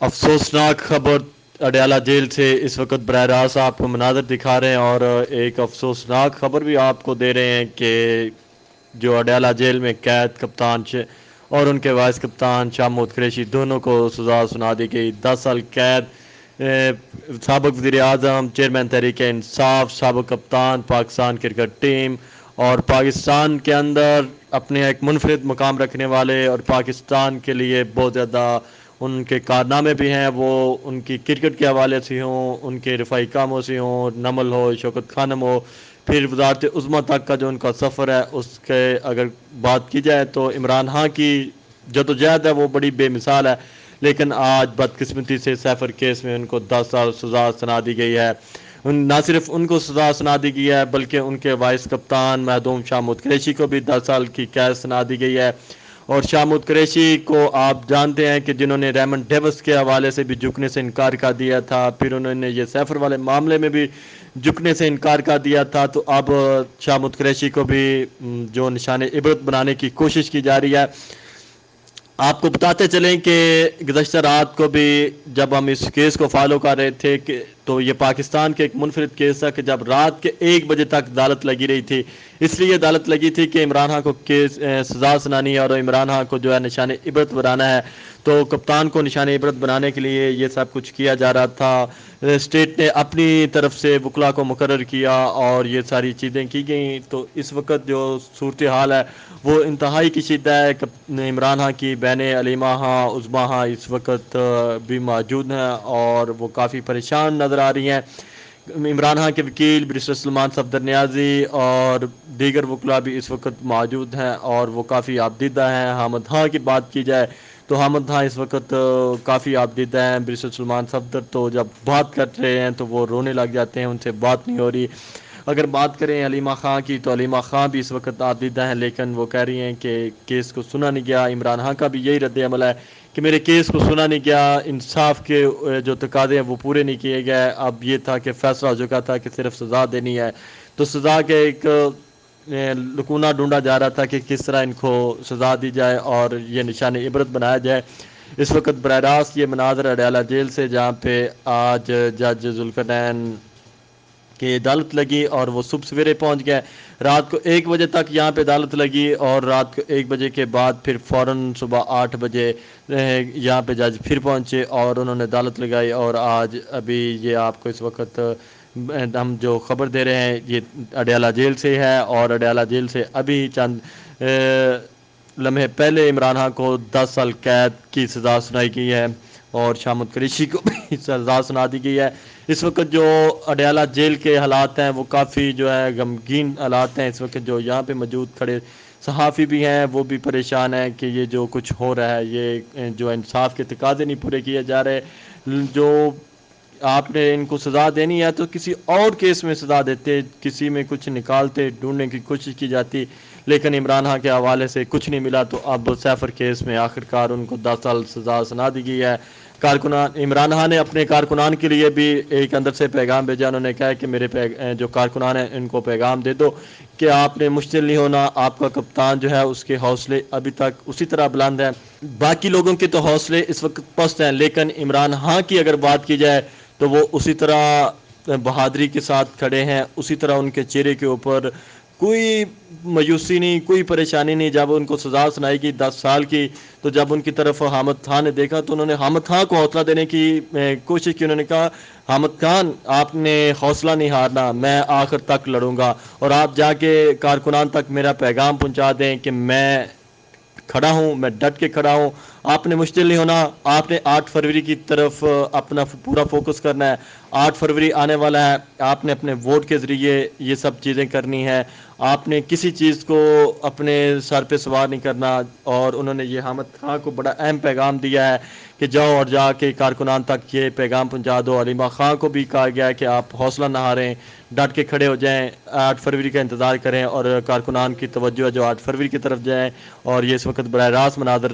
افسوسناک خبر اڈیالہ جیل سے اس وقت براہ راست آپ کو مناظر دکھا رہے ہیں، اور ایک افسوسناک خبر بھی آپ کو دے رہے ہیں کہ جو اڈیالہ جیل میں قید کپتان اور ان کے وائس کپتان شاہ محمود قریشی دونوں کو سزا سنا دی گئی، 10 سال قید۔ سابق وزیر اعظم، چیئرمین تحریک انصاف، سابق کپتان پاکستان کرکٹ ٹیم اور پاکستان کے اندر اپنے ایک منفرد مقام رکھنے والے، اور پاکستان کے لیے بہت زیادہ ان کے کارنامے بھی ہیں، وہ ان کی کرکٹ کے حوالے سے ہوں، ان کے رفائی کاموں سے ہوں، نمل ہو، شوکت خانم ہو، پھر وزارت عظمیٰ تک کا جو ان کا سفر ہے اس کے اگر بات کی جائے تو عمران خان کی جدوجہد ہے وہ بڑی بے مثال ہے، لیکن آج بدقسمتی سے سیفر کیس میں ان کو 10 سال سزا سنا دی گئی ہے۔ نہ صرف ان کو سزا سنا دی گئی ہے بلکہ ان کے وائس کپتان محدوم شاہ محمود قریشی کو بھی 10 سال کی قید سنا دی گئی ہے۔ اور شاہ محمود قریشی کو آپ جانتے ہیں کہ جنہوں نے ریمن ڈیوس کے حوالے سے بھی جھکنے سے انکار کر دیا تھا، پھر انہوں نے یہ سیفر والے معاملے میں بھی جھکنے سے انکار کر دیا تھا، تو اب شاہ محمود قریشی کو بھی جو نشان عبرت بنانے کی کوشش کی جا رہی ہے۔ آپ کو بتاتے چلیں کہ گزشتہ رات کو بھی جب ہم اس کیس کو فالو کر رہے تھے تو یہ پاکستان کے ایک منفرد کیس تھا کہ جب رات کے 1 بجے تک عدالت لگی رہی تھی، اس لیے عدالت لگی تھی کہ عمران خان کو سزا سنانی ہے اور عمران خان کو جو ہے نشان عبرت بنانا ہے، تو کپتان کو نشان عبرت بنانے کے لیے یہ سب کچھ کیا جا رہا تھا۔ اسٹیٹ نے اپنی طرف سے وکلا کو مقرر کیا اور یہ ساری چیزیں کی گئیں، تو اس وقت جو صورتحال ہے وہ انتہائی کشیدہ ہے۔ عمران خان کی بہنیں علیمہ خان، عظمیٰ خان اس وقت بھی موجود ہیں اور وہ کافی پریشان نظر آ رہی ہیں۔ عمران خان کے وکیل بیرسٹر سلمان صفدر نیازی اور دیگر وکلا بھی اس وقت موجود ہیں اور وہ کافی آبدیدہ ہیں۔ حامد خان کی بات کی جائے تو حامد خان اس وقت کافی آبدیدہ ہیں۔ بیرسٹر سلمان صفدر تو جب بات کر رہے ہیں تو وہ رونے لگ جاتے ہیں، ان سے بات نہیں ہو رہی۔ اگر بات کریں علیمہ خان کی تو علیمہ خان بھی اس وقت آبدیدہ ہیں، لیکن وہ کہہ رہی ہیں کہ کیس کو سنا نہیں گیا۔ عمران خان کا بھی یہی رد عمل ہے کہ میرے کیس کو سنا نہیں گیا، انصاف کے جو تقاضے ہیں وہ پورے نہیں کیے گئے۔ اب یہ تھا کہ فیصلہ ہو چکا تھا کہ صرف سزا دینی ہے، تو سزا کے ایک لکونہ ڈھونڈا جا رہا تھا کہ کس طرح ان کو سزا دی جائے اور یہ نشان عبرت بنایا جائے۔ اس وقت براہ راست یہ مناظر اڈیالہ جیل سے جہاں پہ آج جج ذوالفقارنین کی عدالت لگی اور وہ صبح سویرے پہنچ گئے۔ رات کو 1 بجے تک یہاں پہ عدالت لگی اور رات کو 1 بجے کے بعد پھر فوراً صبح 8 بجے یہاں پہ جج پھر پہنچے اور انہوں نے عدالت لگائی، اور آج ابھی یہ آپ کو اس وقت ہم جو خبر دے رہے ہیں یہ اڈیالہ جیل سے ہے، اور اڈیالہ جیل سے ابھی چند لمحے پہلے عمران خان کو 10 سال قید کی سزا سنائی گئی ہے اور شاہ محمود قریشی کو بھی سزا سنا دی گئی ہے۔ اس وقت جو اڈیالہ جیل کے حالات ہیں وہ کافی جو ہے غمگین حالات ہیں۔ اس وقت جو یہاں پہ موجود کھڑے صحافی بھی ہیں وہ بھی پریشان ہیں کہ یہ جو کچھ ہو رہا ہے، یہ جو انصاف کے تقاضے نہیں پورے کیے جا رہے، جو آپ نے ان کو سزا دینی ہے تو کسی اور کیس میں سزا دیتے، کسی میں کچھ نکالتے، ڈھونڈنے کی کوشش کی جاتی، لیکن عمران خان کے حوالے سے کچھ نہیں ملا، تو اب سیفر کیس میں آخرکار ان کو 10 سال سزا سنا دی گئی ہے۔ کارکنان عمران خان نے اپنے کارکنان کے لیے بھی ایک اندر سے پیغام بھیجا، انہوں نے کہا کہ میرے جو کارکنان ہیں ان کو پیغام دے دو کہ آپ نے مشتعل نہیں ہونا، آپ کا کپتان جو ہے اس کے حوصلے ابھی تک اسی طرح بلند ہیں، باقی لوگوں کے تو حوصلے اس وقت پست ہیں، لیکن عمران خان کی اگر بات کی جائے تو وہ اسی طرح بہادری کے ساتھ کھڑے ہیں، اسی طرح ان کے چہرے کے اوپر کوئی مایوسی نہیں، کوئی پریشانی نہیں۔ جب ان کو سزا سنائی گئی 10 سال کی تو جب ان کی طرف حامد خان نے دیکھا تو انہوں نے حامد خان کو حوصلہ دینے کی کوشش کی، انہوں نے کہا حامد خان آپ نے حوصلہ نہیں ہارنا، میں آخر تک لڑوں گا، اور آپ جا کے کارکنان تک میرا پیغام پہنچا دیں کہ میں کھڑا ہوں، میں ڈٹ کے کھڑا ہوں، آپ نے مشتعل نہیں ہونا، آپ نے 8 فروری کی طرف اپنا پورا فوکس کرنا ہے۔ 8 فروری آنے والا ہے، آپ نے اپنے ووٹ کے ذریعے یہ سب چیزیں کرنی ہے، آپ نے کسی چیز کو اپنے سر پہ سوار نہیں کرنا۔ اور انہوں نے یہ حامد خان کو بڑا اہم پیغام دیا ہے کہ جاؤ اور جا کے کارکنان تک یہ پیغام پہنچا دو۔ علیمہ خان کو بھی کہا گیا ہے کہ آپ حوصلہ نہ ہاریں، ڈٹ کے کھڑے ہو جائیں، 8 فروری کا انتظار کریں اور کارکنان کی توجہ ہے جو 8 فروری کی طرف جائیں۔ اور یہ اس وقت براہ راست مناظر